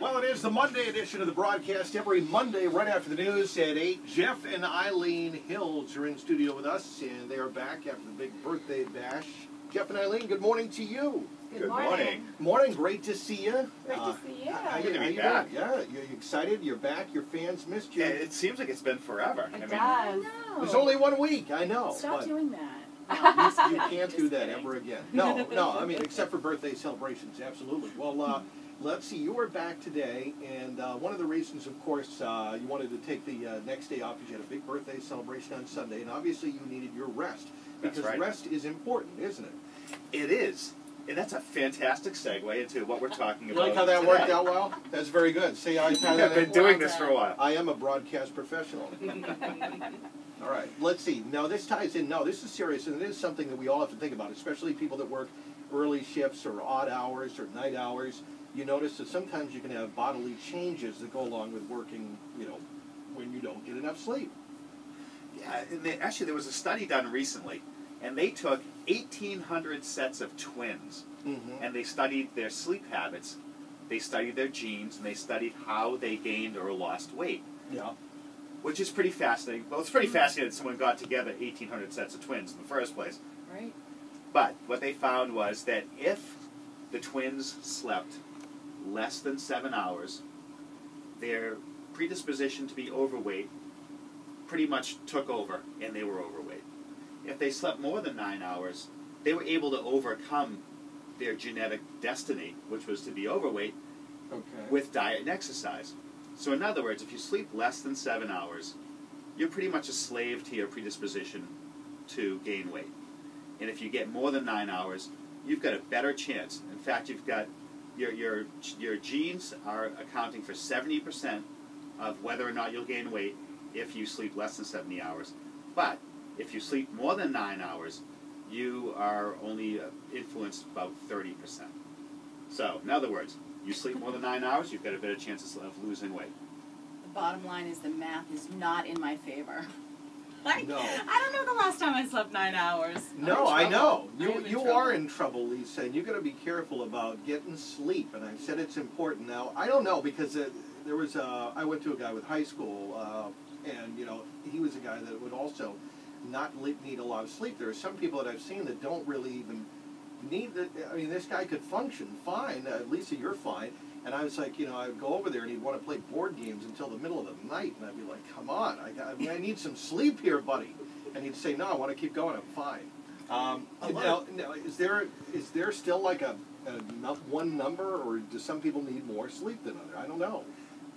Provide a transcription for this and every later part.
Well, it is the Monday edition of the broadcast. Every Monday, right after the news at 8, Jeff and Ilene Hills are in studio with us, and they are back after the big birthday bash. Jeff and Ilene, good morning to you. Good morning. Morning, great to see you. Great to see you. How Good to be you back. doing? Yeah, you excited? You're back. Your fans missed you. Yeah, it seems like it's been forever. It does. It was only 1 week, I know. Stop doing that. You can't do that ever again. No, I mean, except for birthday celebrations, absolutely. Well, let's see, you were back today, and one of the reasons, of course, you wanted to take the next day off is you had a big birthday celebration on Sunday, and obviously you needed your rest. Because That's right. Rest is important, isn't it? It is. And that's a fantastic segue into what we're talking about. You like how that today. worked out well? That's very good. See, I've been doing this for a while. I am a broadcast professional. All right, let's see. Now, this ties in. No, this is serious, and it is something that we all have to think about, especially people that work early shifts or odd hours or night hours. You notice that sometimes you can have bodily changes that go along with working, when you don't get enough sleep. Yeah, and actually there was a study done recently, and they took 1,800 sets of twins, and they studied their sleep habits, they studied their genes, and they studied how they gained or lost weight. Yeah. Which is pretty fascinating. Well, it's pretty fascinating that someone got together 1,800 sets of twins in the first place. Right. But what they found was that if the twins slept less than 7 hours, their predisposition to be overweight pretty much took over, and they were overweight. If they slept more than 9 hours, they were able to overcome their genetic destiny, which was to be overweight, with diet and exercise. So in other words, if you sleep less than 7 hours, you're pretty much a slave to your predisposition to gain weight. And if you get more than 9 hours, you've got a better chance. In fact, you've got your genes are accounting for 70% of whether or not you'll gain weight if you sleep less than 70 hours. But if you sleep more than 9 hours, you are only influenced about 30%. So, in other words, you sleep more than 9 hours, you've got a better chance of losing weight. The bottom line is the math is not in my favor. No. I don't know the last time I slept 9 hours. No, I know. You are in trouble, Lisa, and you've got to be careful about getting sleep. And I've said it's important. Now, I don't know, because there was I went to a guy with high school, and he was a guy that would also not need a lot of sleep. There are some people that I've seen that don't really even need that. I mean, this guy could function fine. Lisa, you're fine. And I was like, I would go over there and he'd want to play board games until the middle of the night, and I'd be like, come on, I need some sleep here, buddy. And he'd say, no, I want to keep going, I'm fine. Now, is there still like a one number, or do some people need more sleep than others? I don't know.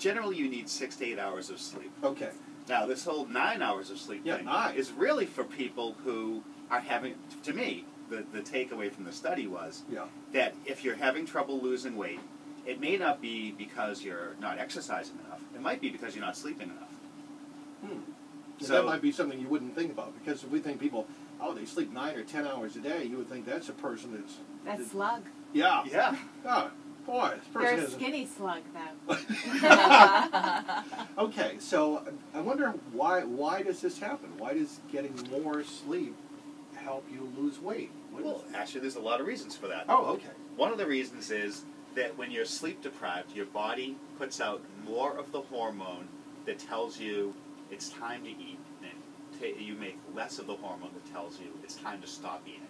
Generally, you need 6 to 8 hours of sleep. Okay. Now, this whole 9 hours of sleep thing is really for people who are having, to me, the takeaway from the study was that if you're having trouble losing weight, it may not be because you're not exercising enough. It might be because you're not sleeping enough. So that might be something you wouldn't think about, because if we think people, they sleep 9 or 10 hours a day, you would think that's a person That's slug. Yeah. Yeah. Oh, boy, this person They're a isn't. skinny slug, though. Okay, so I wonder why does this happen? Why does getting more sleep help you lose weight? Well, actually, there's a lot of reasons for that. Oh, okay. One of the reasons is that when you're sleep deprived, your body puts out more of the hormone that tells you it's time to eat, and you make less of the hormone that tells you it's time to stop eating.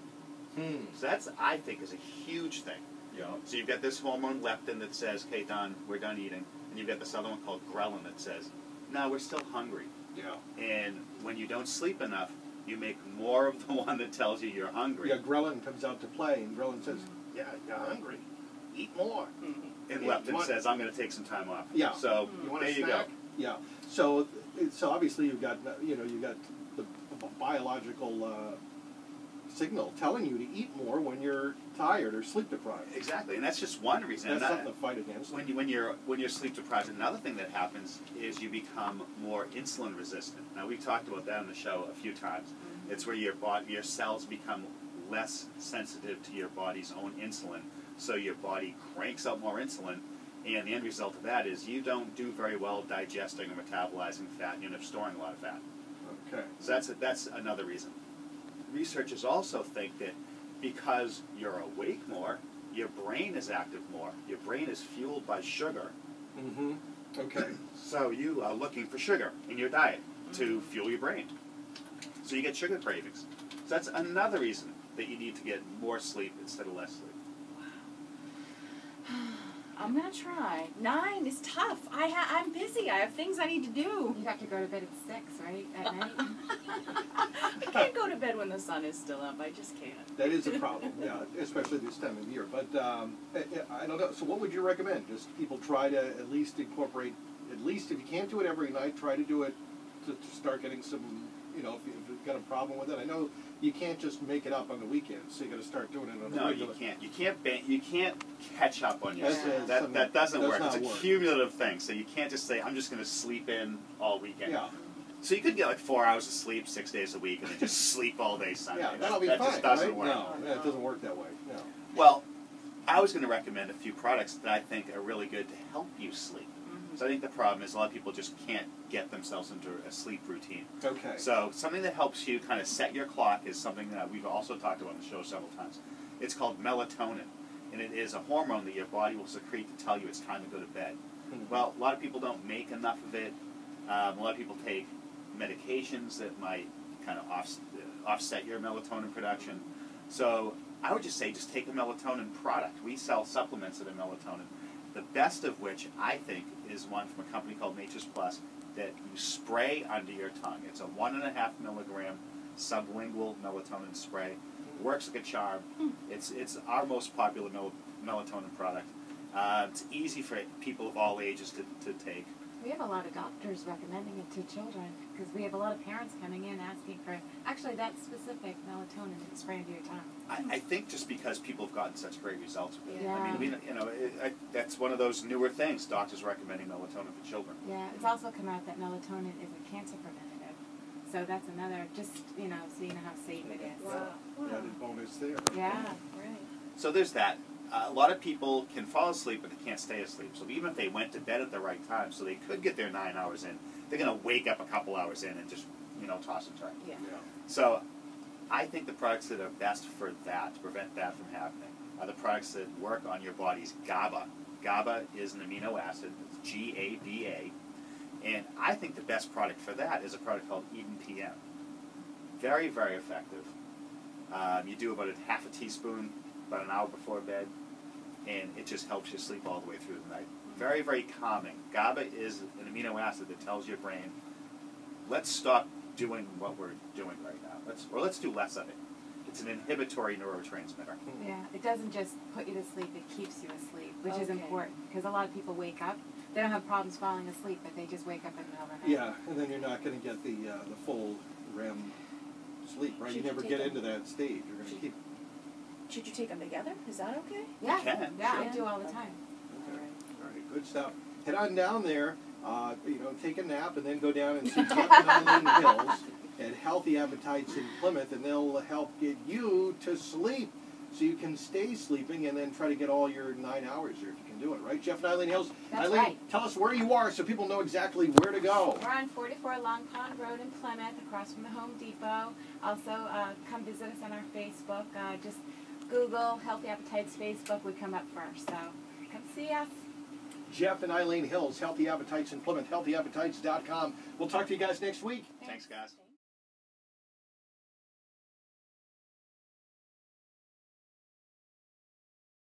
So that's, I think, is a huge thing. Yeah. So you've got this hormone leptin that says, okay, we're done eating, and you've got this other one called ghrelin that says, no, we're still hungry. Yeah. And when you don't sleep enough, you make more of the one that tells you you're hungry. Yeah, ghrelin comes out to play, and ghrelin says, yeah, you're hungry. Eat more. And leptin says, I'm going to take some time off. Yeah. So there you go. Yeah. So obviously you've got the biological signal telling you to eat more when you're tired or sleep deprived. Exactly, and that's just one reason. That's something to fight against. When you're sleep deprived, another thing that happens is you become more insulin resistant. Now we've talked about that on the show a few times. It's where your cells become less sensitive to your body's own insulin, so your body cranks out more insulin, and the end result of that is you don't do very well digesting or metabolizing fat, and you end up storing a lot of fat. Okay. So that's another reason. Researchers also think that because you're awake more, your brain is active more. Your brain is fueled by sugar, Mm-hmm. Okay. So you are looking for sugar in your diet to fuel your brain. So you get sugar cravings. So that's another reason that you need to get more sleep instead of less sleep. I'm gonna try. 9 is tough. I'm busy. I have things I need to do. You have to go to bed at 6, right? At night? I can't go to bed when the sun is still up. I just can't. That is a problem, yeah, especially this time of year. But I don't know. So what would you recommend? Just people try to at least incorporate, at least if you can't do it every night, try to do it to start getting some, you know, if you've got a problem with it. I know you can't just make it up on the weekends, so you got to start doing it on the regular. No, you can't. You can't catch up on your sleep. Yeah. That doesn't work. It's a work. cumulative thing. So you can't just say, I'm just going to sleep in all weekend. Yeah. So you could get like 4 hours of sleep 6 days a week and then just sleep all day Sunday. Yeah, that'll be that fine, just doesn't right? work. No, it doesn't work that way. No. Well, I was going to recommend a few products that I think are really good to help you sleep. So I think the problem is a lot of people just can't get themselves into a sleep routine. Okay. So something that helps you kind of set your clock is something that we've also talked about on the show several times. It's called melatonin, and it is a hormone that your body will secrete to tell you it's time to go to bed. Well, a lot of people don't make enough of it. A lot of people take medications that might kind of offset your melatonin production. So I would just say just take a melatonin product. We sell supplements that are melatonin. The best of which, I think, is one from a company called Nature's Plus that you spray under your tongue. It's a 1.5 milligram sublingual melatonin spray. Works like a charm. It's our most popular melatonin product. It's easy for people of all ages to take. We have a lot of doctors recommending it to children because we have a lot of parents coming in asking for actually that specific melatonin to spray into your tongue. I think just because people have gotten such great results with it. Yeah. I mean, that's one of those newer things. Doctors recommending melatonin for children. Yeah, it's also come out that melatonin is a cancer preventative. So that's another, just, so you know how safe it is. Wow. Added bonus there. Yeah. Right. So there's that. A lot of people can fall asleep, but they can't stay asleep. So even if they went to bed at the right time, so they could get their 9 hours in, they're going to wake up a couple hours in and just, toss and turn. Yeah. So I think the products that are best for that, to prevent that from happening, are the products that work on your body's GABA. GABA is an amino acid. It's GABA. And I think the best product for that is a product called Eden PM. Very, very effective. You do about half a teaspoon about an hour before bed, and it just helps you sleep all the way through the night. Very, very calming. GABA is an amino acid that tells your brain, let's stop doing what we're doing right now. Let's do less of it. It's an inhibitory neurotransmitter. Yeah, it doesn't just put you to sleep, it keeps you asleep, which is Okay. important because a lot of people wake up, they don't have problems falling asleep, but they just wake up in the middle of the night. Yeah, and then you're not going to get the full REM sleep, right? Should You you never take get them? into that stage. You're going to keep. Should you take them together? Is that okay? Yeah, You can, yeah, sure. I do all the time. Okay. All right, good stuff. Head on down there, take a nap, and then go down and see Jeff and Ilene Hills at Healthy Appetites in Plymouth, and they'll help get you to sleep so you can stay sleeping and then try to get all your 9 hours there if you can do it, right? Jeff and Ilene Hills. That's Ilene, right. tell us where you are so people know exactly where to go. We're on 44 Long Pond Road in Plymouth, across from the Home Depot. Also, come visit us on our Facebook. Just Google Healthy Appetites Facebook would come up first. So come see us. Jeff and Ilene Hills, Healthy Appetites in Plymouth, healthyappetites.com. We'll talk to you guys next week. Thanks, guys.